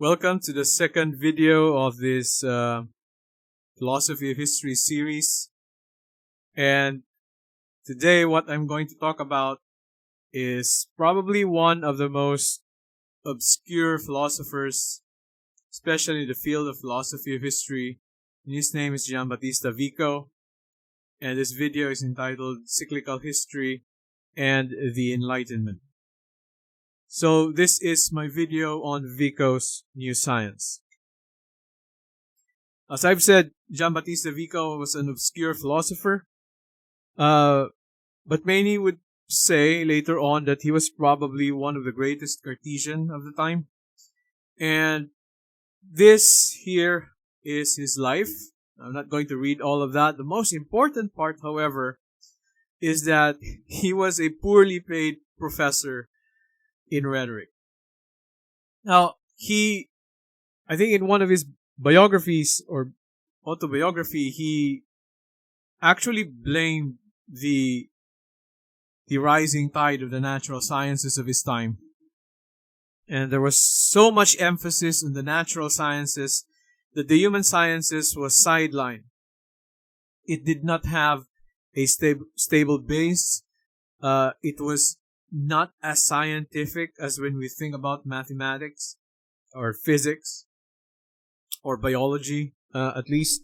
Welcome to the second video of this philosophy of history series. And today what I'm going to talk about is probably one of the most obscure philosophers, especially in the field of philosophy of history. And his name is Giambattista Vico. And this video is entitled Cyclical History and the Enlightenment. So this is my video on Vicos New Science. As I've said, Giambattista Vico was an obscure philosopher, but many would say later on that he was probably one of the greatest Cartesian of the time. And this here is his life. I'm not going to read all of that. The most important part, however, is that he was a poorly paid professor in rhetoric. Now, I think in one of his biographies or autobiography, he actually blamed the rising tide of the natural sciences of his time. And there was so much emphasis on the natural sciences that the human sciences was sidelined. It did not have a stable base. It was not as scientific as when we think about mathematics or physics or biology, at least.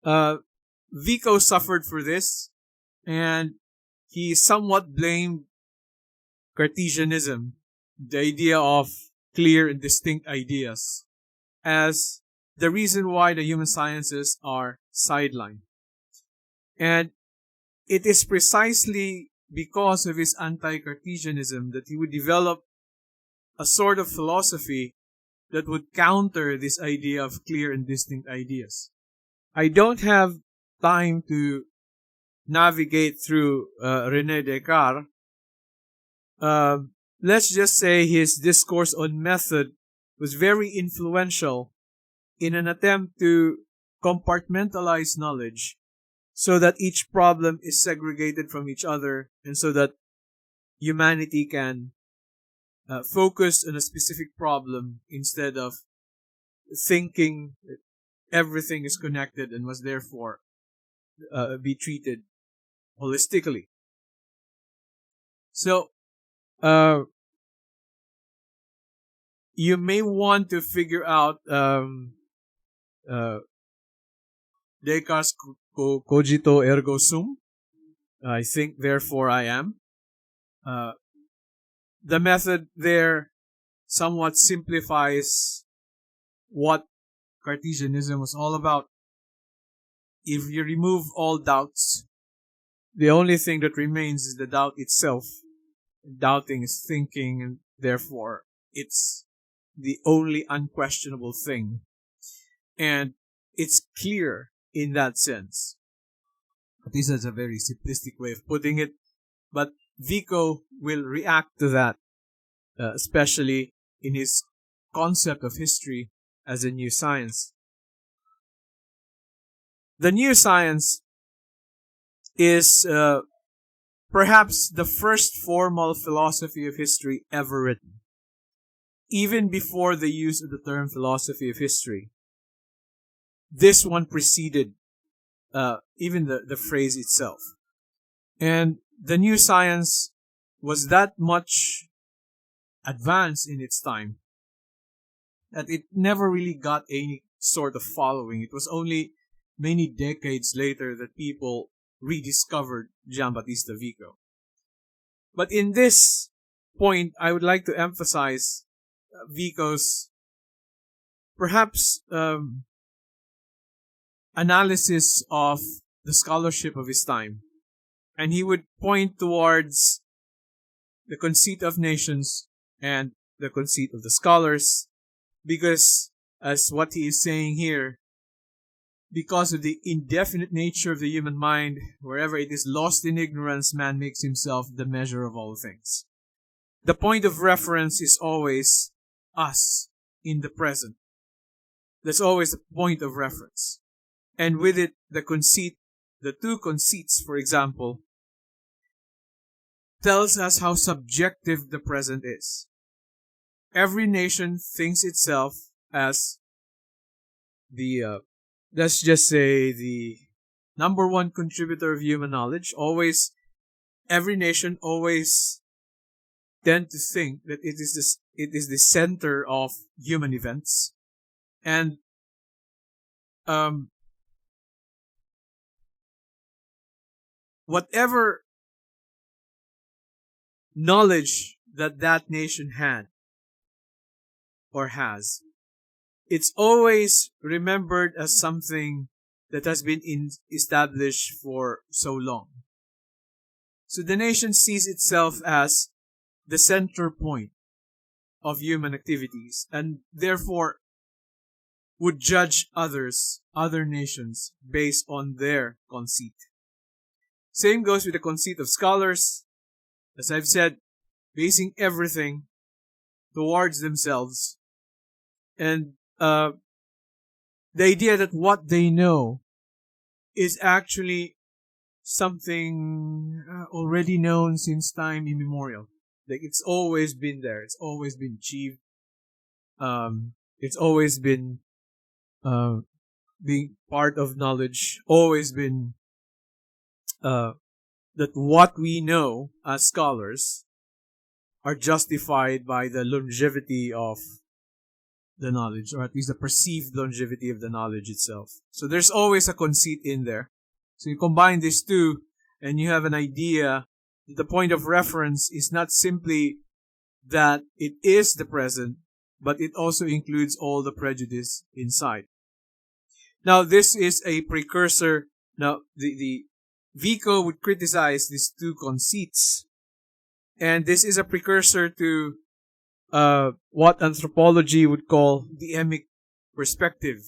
Vico suffered for this, and he somewhat blamed Cartesianism, the idea of clear and distinct ideas, as the reason why the human sciences are sidelined. And it is precisely because of his anti-Cartesianism that he would develop a sort of philosophy that would counter this idea of clear and distinct ideas. I don't have time to navigate through René Descartes. Let's just say his discourse on method was very influential in an attempt to compartmentalize knowledge so that each problem is segregated from each other, and so that humanity can focus on a specific problem instead of thinking that everything is connected and must therefore be treated holistically. So, you may want to figure out Descartes' cogito ergo sum. I think, therefore I am. The method there somewhat simplifies what Cartesianism was all about. If you remove all doubts, the only thing that remains is the doubt itself. Doubting is thinking, and therefore it's the only unquestionable thing. And it's clear in that sense. At least that's a very simplistic way of putting it. But Vico will react to that, especially in his concept of history as a new science. The new science is perhaps the first formal philosophy of history ever written, even before the use of the term philosophy of history. This one preceded even the phrase itself. And the new science was that much advanced in its time that it never really got any sort of following. It was only many decades later that people rediscovered Giambattista Vico. But in this point, I would like to emphasize Vico's perhaps analysis of the scholarship of his time. And he would point towards the conceit of nations and the conceit of the scholars, because, as what he is saying here, because of the indefinite nature of the human mind, wherever it is lost in ignorance, man makes himself the measure of all things. The point of reference is always us in the present. That's always the point of reference. And with it, the conceit, the two conceits, for example, tells us how subjective the present is. every nation thinks itself as the, let's just say, the number one contributor of human knowledge. Every nation always tend to think that it is the center of human events. And whatever knowledge that nation had or has, it's always remembered as something that has been established for so long. So the nation sees itself as the center point of human activities, and therefore would judge other nations based on their conceit. Same goes with the conceit of scholars. As I've said, basing everything towards themselves. And the idea that what they know is actually something already known since time immemorial. Like, it's always been there. It's always been achieved. It's always been being part of knowledge. Always been that what we know as scholars are justified by the longevity of the knowledge, or at least the perceived longevity of the knowledge itself. So there's always a conceit in there. So you combine these two, and you have an idea that the point of reference is not simply that it is the present, but it also includes all the prejudice inside. Now, this is a precursor. Now, the Vico would criticize these two conceits, and this is a precursor to what anthropology would call the emic perspective.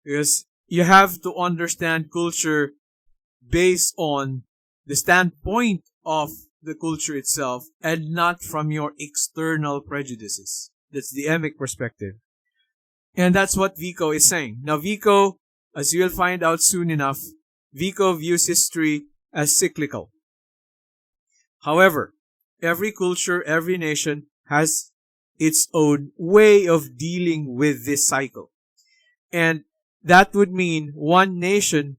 Because you have to understand culture based on the standpoint of the culture itself and not from your external prejudices. That's the emic perspective. And that's what Vico is saying. Now, Vico, as you'll find out soon enough, Vico views history as cyclical. However, every culture, every nation has its own way of dealing with this cycle. And that would mean one nation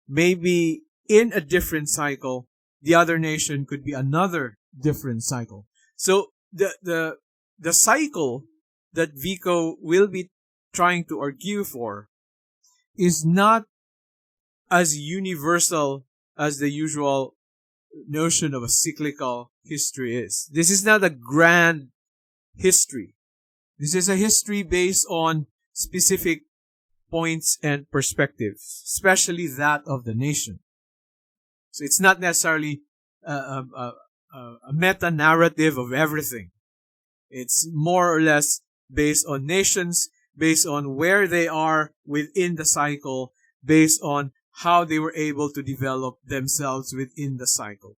may be in a different cycle, the other nation could be another different cycle. So the cycle that Vico will be trying to argue for is not as universal as the usual notion of a cyclical history is. This is not a grand history. This is a history based on specific points and perspectives, especially that of the nation. So it's not necessarily a meta-narrative of everything. It's more or less based on nations, based on where they are within the cycle, based on how they were able to develop themselves within the cycle.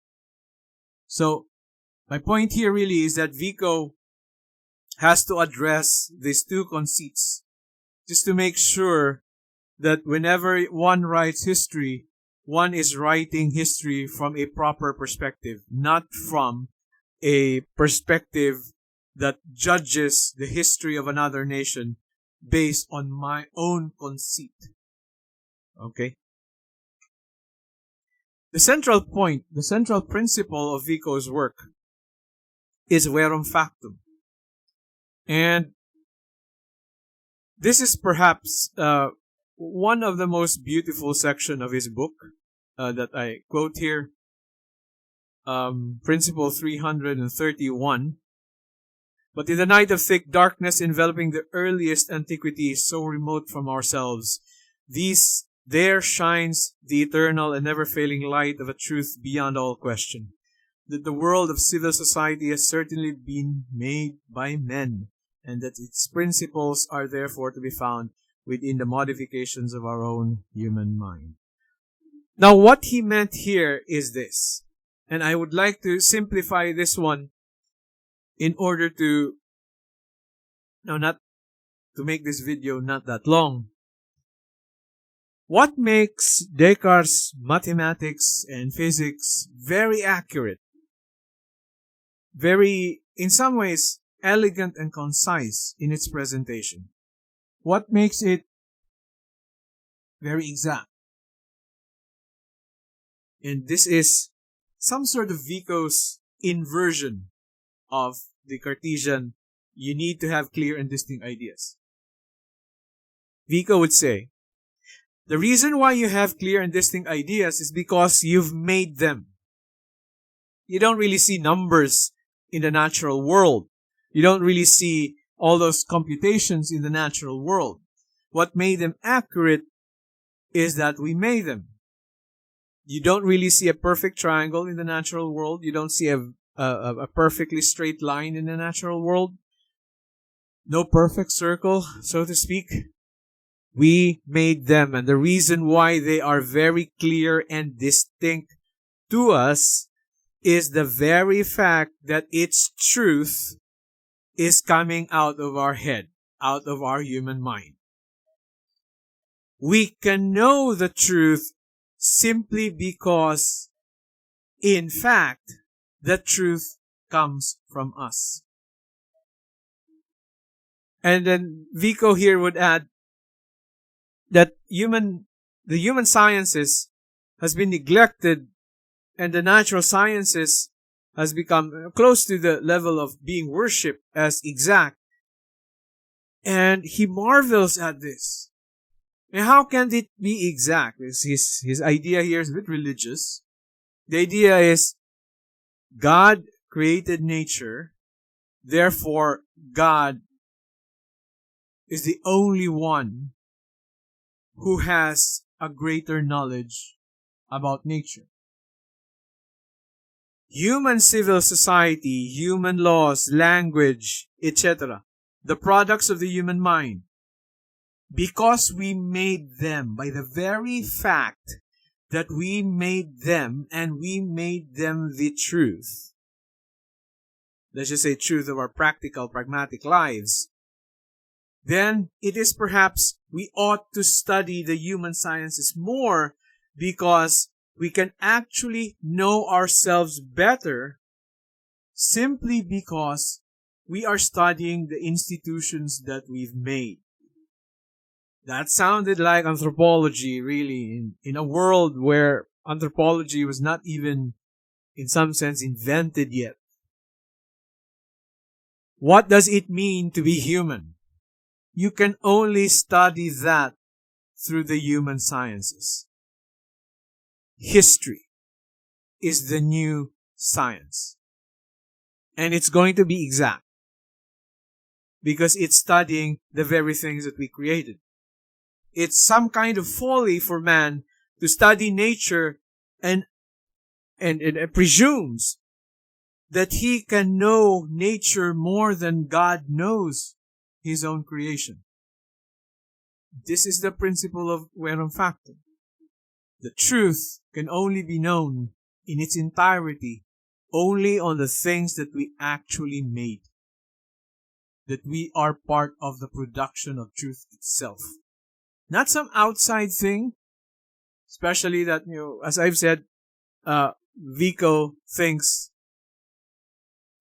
So, my point here really is that Vico has to address these two conceits just to make sure that whenever one writes history, one is writing history from a proper perspective, not from a perspective that judges the history of another nation based on my own conceit. Okay? The central point, the central principle of Vico's work is Verum Factum. And this is perhaps one of the most beautiful sections of his book that I quote here. Principle 331. But in the night of thick darkness enveloping the earliest antiquity, so remote from ourselves, there shines the eternal and never-failing light of a truth beyond all question, that the world of civil society has certainly been made by men, and that its principles are therefore to be found within the modifications of our own human mind. Now, what he meant here is this, and I would like to simplify this one in order to, not to make this video not that long. What makes Descartes' mathematics and physics very accurate, in some ways, elegant and concise in its presentation. What makes it very exact? And this is some sort of Vico's inversion of the Cartesian, you need to have clear and distinct ideas. Vico would say, the reason why you have clear and distinct ideas is because you've made them. You don't really see numbers in the natural world. You don't really see all those computations in the natural world. What made them accurate is that we made them. You don't really see a perfect triangle in the natural world. You don't see a perfectly straight line in the natural world. No perfect circle, so to speak. We made them, and the reason why they are very clear and distinct to us is the very fact that its truth is coming out of our head, out of our human mind. We can know the truth simply because, in fact, the truth comes from us. And then Vico here would add that the human sciences has been neglected and the natural sciences has become close to the level of being worshipped as exact. And he marvels at this. And how can it be exact? His idea here is a bit religious. The idea is God created nature, therefore God is the only one who has a greater knowledge about nature. Human civil society, human laws, language, etc., the products of the human mind, because we made them, by the very fact that we made them and we made them the truth, let's just say truth of our practical, pragmatic lives, then it is perhaps we ought to study the human sciences more because we can actually know ourselves better simply because we are studying the institutions that we've made. That sounded like anthropology, really, in a world where anthropology was not even, in some sense, invented yet. What does it mean to be human? You can only study that through the human sciences. History is the new science. And it's going to be exact. Because it's studying the very things that we created. It's some kind of folly for man to study nature and presumes that he can know nature more than God knows his own creation. This is the principle of Verum Factum. The truth can only be known in its entirety only on the things that we actually made. That we are part of the production of truth itself. Not some outside thing, especially that, as I've said, Vico thinks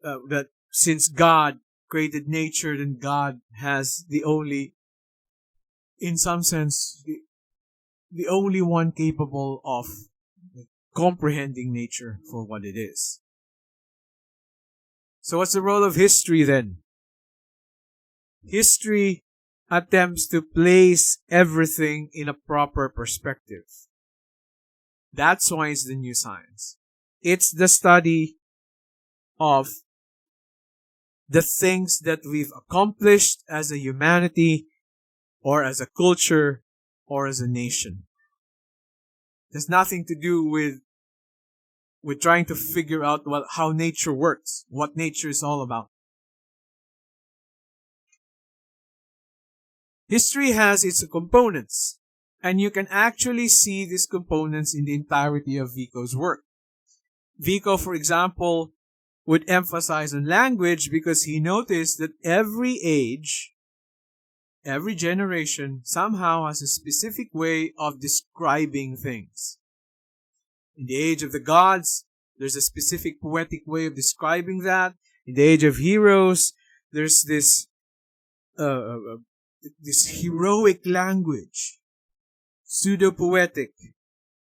that since God created nature, then God has the only, in some sense, the only one capable of comprehending nature for what it is. So what's the role of history then? History attempts to place everything in a proper perspective. That's why it's the new science. It's the study of the things that we've accomplished as a humanity or as a culture or as a nation. It has nothing to do with trying to figure out how nature works, what nature is all about. History has its components, and you can actually see these components in the entirety of Vico's work. Vico, for example, would emphasize on language because he noticed that every age, every generation somehow has a specific way of describing things. In the age of the gods, there's a specific poetic way of describing that. In the age of heroes, there's this heroic language, pseudo-poetic,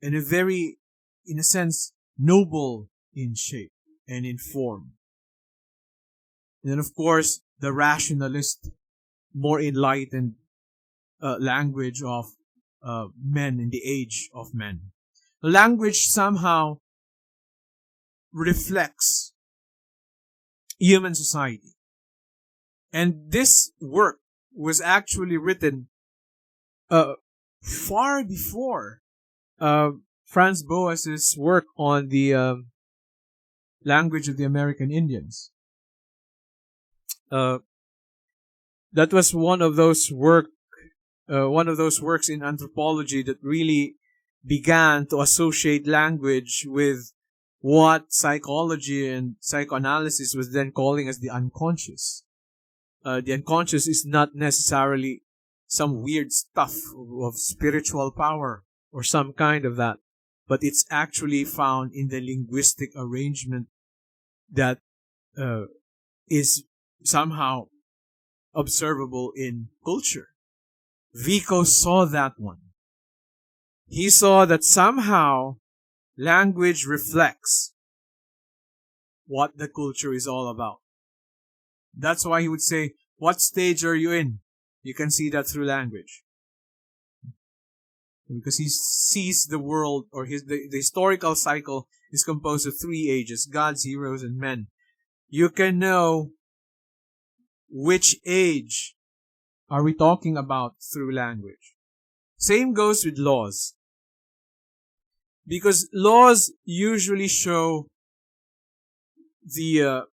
and in a sense, noble in shape and in form. And then, of course, the rationalist, more enlightened language of men in the age of men. Language somehow reflects human society. And this work was actually written far before Franz Boas's work on the language of the American Indians. That was one of those works in anthropology that really began to associate language with what psychology and psychoanalysis was then calling as the unconscious. The unconscious is not necessarily some weird stuff of spiritual power or some kind of that, but it's actually found in the linguistic arrangement that is somehow observable in culture. Vico saw that one. He saw that somehow language reflects what the culture is all about. That's why he would say, what stage are you in? You can see that through language. Because he sees the world, or the historical cycle is composed of three ages: gods, heroes, and men. You can know which age are we talking about through language. Same goes with laws. Because laws usually show the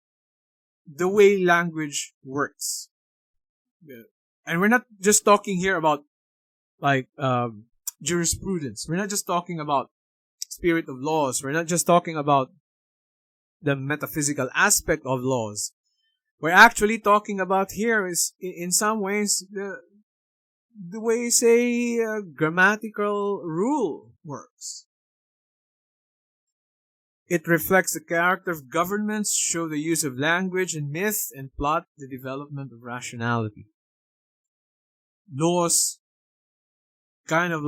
way language works. And we're not just talking here about jurisprudence. We're not just talking about spirit of laws. We're not just talking about the metaphysical aspect of laws. We're actually talking about here is, in some ways, the way, say, grammatical rule works. It reflects the character of governments, show the use of language and myth, and plot the development of rationality. Laws kind of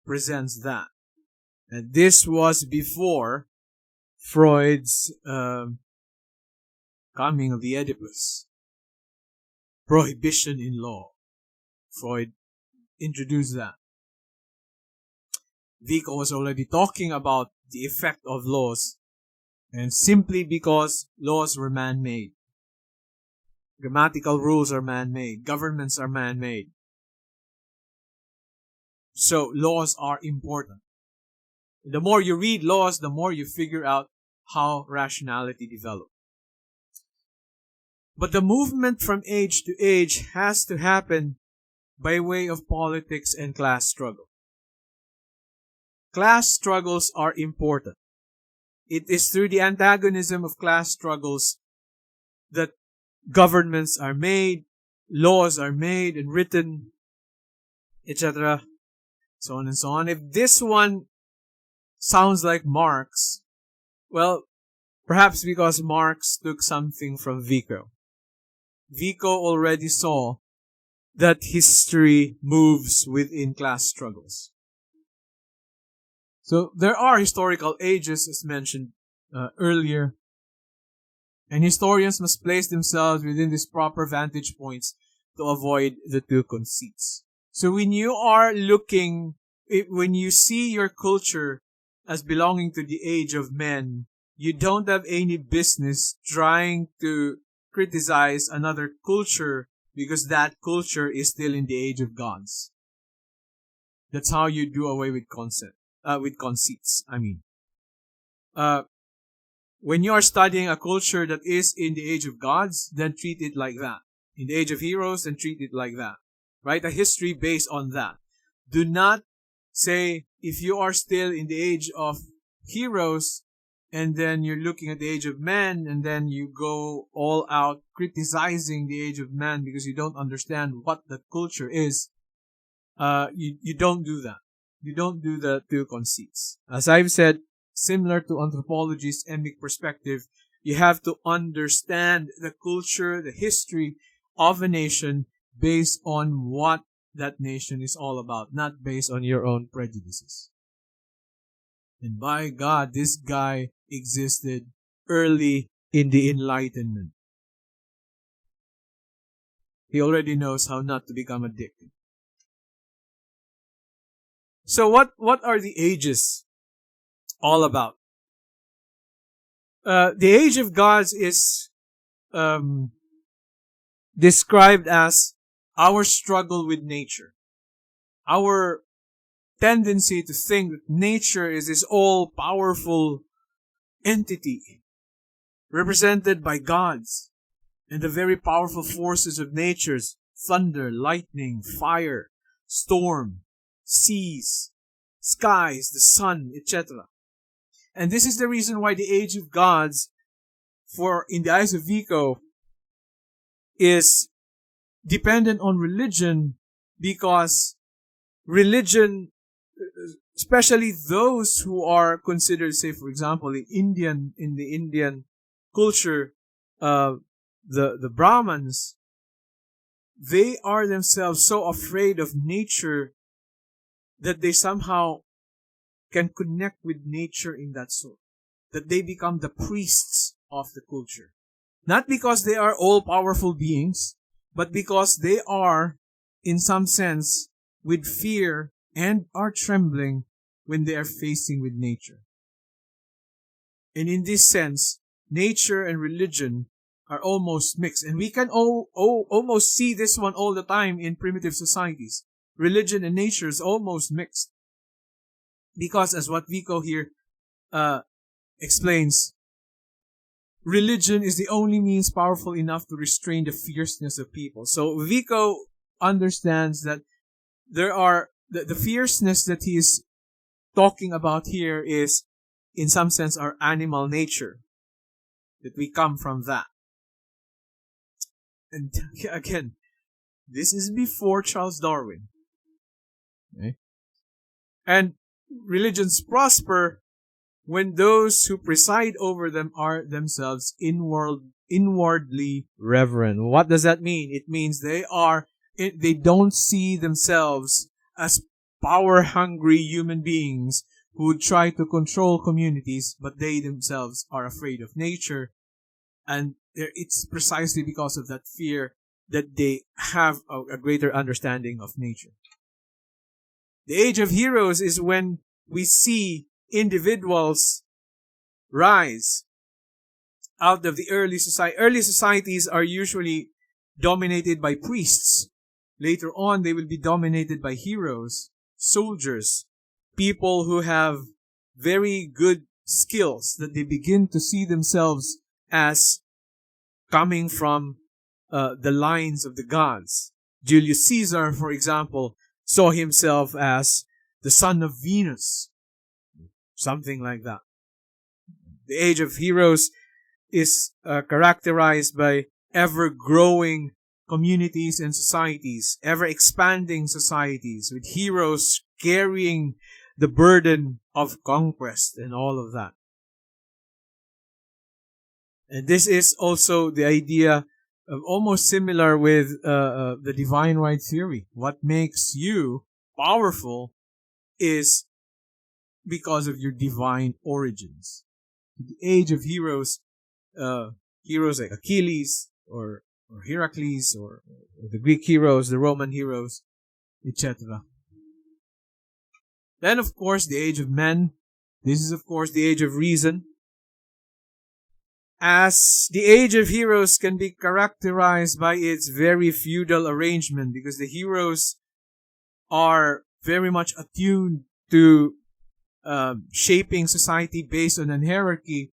presents that. And this was before Freud's coming of the Oedipus. Prohibition in law. Freud introduced that. Vico was already talking about the effect of laws, and simply because laws were man-made. Grammatical rules are man-made. Governments are man-made. So laws are important. The more you read laws, the more you figure out how rationality developed. But the movement from age to age has to happen by way of politics and class struggle. Class struggles are important. It is through the antagonism of class struggles that governments are made, laws are made and written, etc. So on and so on. If this one sounds like Marx, well, perhaps because Marx took something from Vico. Vico already saw that history moves within class struggles. So there are historical ages, as mentioned earlier, and historians must place themselves within these proper vantage points to avoid the two conceits. So when you see your culture as belonging to the age of men, you don't have any business trying to criticize another culture because that culture is still in the age of gods. That's how you do away with conceits. When you are studying a culture that is in the age of gods, then treat it like that. In the age of heroes, then treat it like that. Write a history based on that. Do not say, if you are still in the age of heroes, and then you're looking at the age of men, and then you go all out criticizing the age of man because you don't understand what the culture is. You don't do that. You don't do the two conceits. As I've said, similar to anthropology's emic perspective, you have to understand the culture, the history, of a nation based on what that nation is all about, not based on your own prejudices. And by God, this guy existed early in the Enlightenment. He already knows how not to become a dick. So what are the ages all about? The age of gods is described as our struggle with nature. Our tendency to think that nature is this all-powerful entity represented by gods and the very powerful forces of nature's thunder, lightning, fire, storm, seas, skies, the sun, etc. And this is the reason why the age of gods, in the eyes of Vico, is dependent on religion, because religion, especially those who are considered, say for example, in the Indian culture, the Brahmins, they are themselves so afraid of nature that they somehow can connect with nature in that sort, that they become the priests of the culture. Not because they are all-powerful beings, but because they are, in some sense, with fear and are trembling when they are facing with nature. And in this sense, nature and religion are almost mixed. And we can almost see this one all the time in primitive societies. Religion and nature is almost mixed. Because as what Vico here explains, religion is the only means powerful enough to restrain the fierceness of people. So Vico understands that there are the fierceness that he is talking about here is, in some sense, our animal nature. That we come from that. And again, this is before Charles Darwin. Okay? And religions prosper when those who preside over them are themselves inwardly reverent. What does that mean? It means they don't see themselves as power-hungry human beings who would try to control communities, but they themselves are afraid of nature. And it's precisely because of that fear that they have a greater understanding of nature. The age of heroes is when we see individuals rise out of the early society. Early societies are usually dominated by priests. Later on, they will be dominated by heroes, soldiers, people who have very good skills that they begin to see themselves as coming from the lines of the gods. Julius Caesar, for example, saw himself as the son of Venus. Something like that. The age of heroes is characterized by ever-growing communities and societies, ever-expanding societies, with heroes carrying the burden of conquest and all of that. And this is also the idea of almost similar with the divine right theory. What makes you powerful is because of your divine origins. The age of heroes, heroes like Achilles or Heracles or the Greek heroes, the Roman heroes, etc. Then, of course, the age of men. This is, of course, the age of reason. As the age of heroes can be characterized by its very feudal arrangement, because the heroes are very much attuned to shaping society based on an hierarchy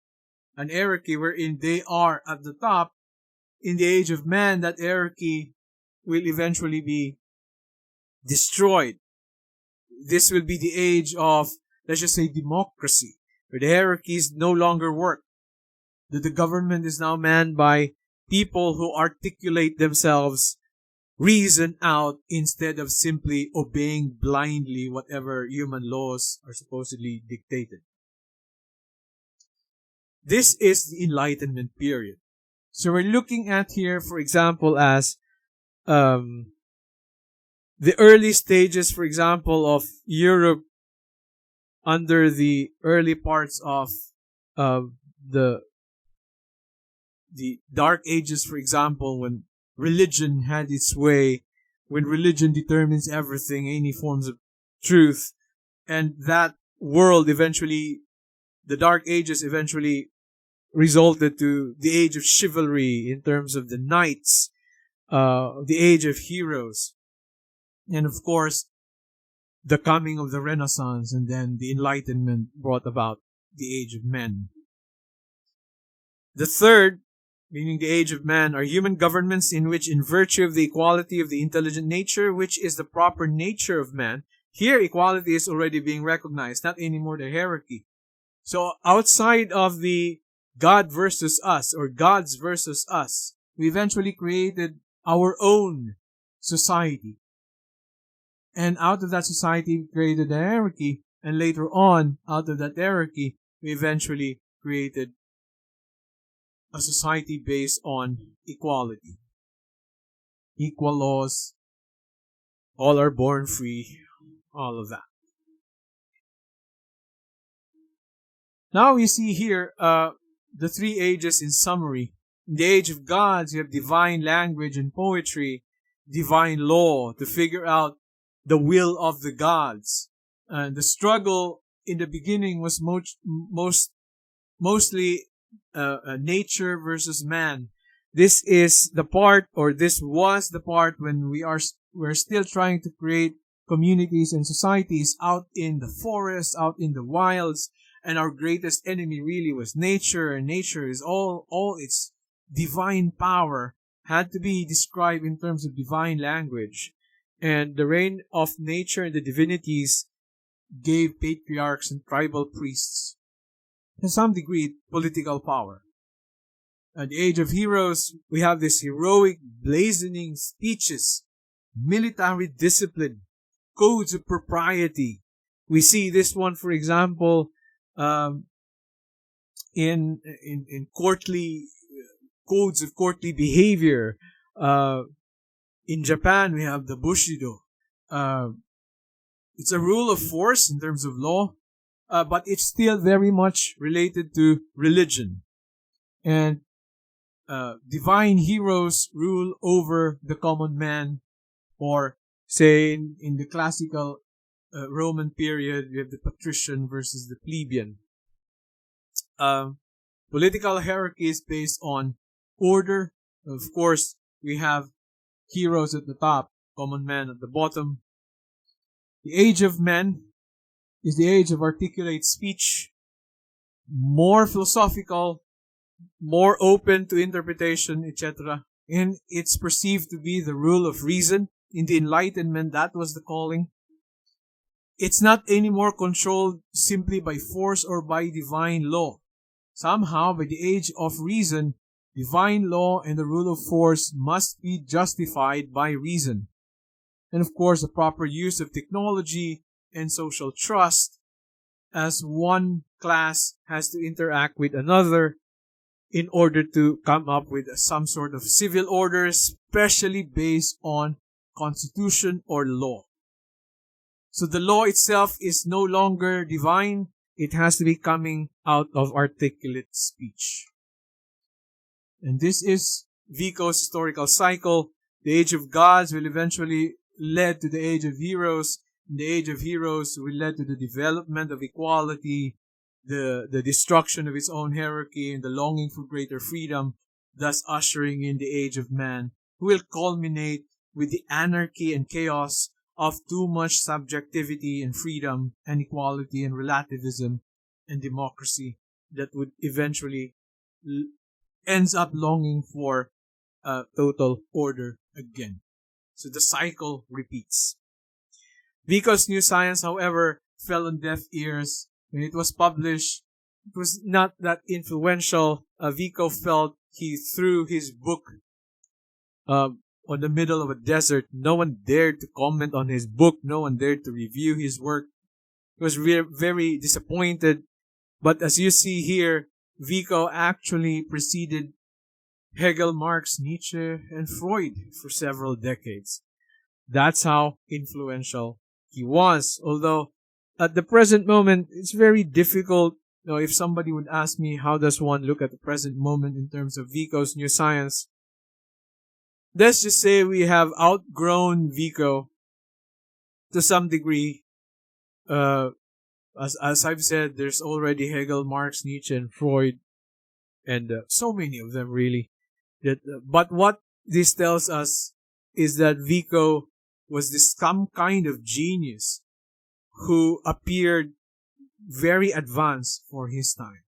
wherein they are at the top. In the age of man, that hierarchy will eventually be destroyed. This will be the age of, let's just say, democracy, where the hierarchies no longer work. That the government is now manned by people who articulate themselves, reason out, instead of simply obeying blindly whatever human laws are supposedly dictated. This is the Enlightenment period. So we're looking at here, for example, as the early stages, for example, of Europe under the early parts of the Dark Ages, for example, when religion had its way, when religion determines everything, any forms of truth, and that world eventually, the Dark Ages eventually resulted to the age of chivalry in terms of the knights, the age of heroes, and of course, the coming of the Renaissance, and then the Enlightenment brought about the age of men. The third, meaning the age of man, are human governments in which, in virtue of the equality of the intelligent nature, which is the proper nature of man, here equality is already being recognized, not anymore the hierarchy. So outside of the God versus us, or gods versus us, we eventually created our own society. And out of that society, we created a hierarchy, and later on, out of that hierarchy, we eventually created a society based on equality. Equal laws, all are born free, all of that. Now we see here the three ages in summary. In the age of gods, you have divine language and poetry, divine law to figure out the will of the gods. And the struggle in the beginning was mostly nature versus man. This is the part, or this was the part when we're still trying to create communities and societies out in the forest, out in the wilds, and our greatest enemy really was nature, and nature is all its divine power had to be described in terms of divine language. And the reign of nature and the divinities gave patriarchs and tribal priests, to some degree, political power. At the age of heroes, we have this heroic, blazoning speeches, military discipline, codes of propriety. We see this one, for example, in courtly codes of courtly behavior. In Japan, we have the Bushido. It's a rule of force in terms of law, but it's still very much related to religion. And divine heroes rule over the common man, or say in the classical Roman period, we have the patrician versus the plebeian. Political hierarchy is based on order. Of course, we have heroes at the top, common man at the bottom. The age of men is the age of articulate speech, more philosophical, more open to interpretation, etc. And it's perceived to be the rule of reason. In the Enlightenment, that was the calling. It's not anymore controlled simply by force or by divine law. Somehow, by the age of reason, divine law and the rule of force must be justified by reason. And of course, the proper use of technology and social trust, as one class has to interact with another in order to come up with some sort of civil order, especially based on constitution or law. So the law itself is no longer divine. It has to be coming out of articulate speech. And this is Vico's historical cycle. The age of gods will eventually lead to the age of heroes. And the age of heroes will lead to the development of equality, the destruction of its own hierarchy, and the longing for greater freedom, thus ushering in the age of man, who will culminate with the anarchy and chaos of too much subjectivity and freedom and equality and relativism and democracy that would eventually ends up longing for total order again. So the cycle repeats. Vicos New Science, however, fell on deaf ears. When it was published, it was not that influential. Vico felt he threw his book on the middle of a desert. No one dared to comment on his book. No one dared to review his work. He was very disappointed. But as you see here, Vico actually preceded Hegel, Marx, Nietzsche, and Freud for several decades. That's how influential he was. Although, at the present moment, it's very difficult. If somebody would ask me, how does one look at the present moment in terms of Vicos New Science? Let's just say we have outgrown Vico to some degree. As I've said, there's already Hegel, Marx, Nietzsche, and Freud, and so many of them really. But what this tells us is that Vico was some kind of genius who appeared very advanced for his time.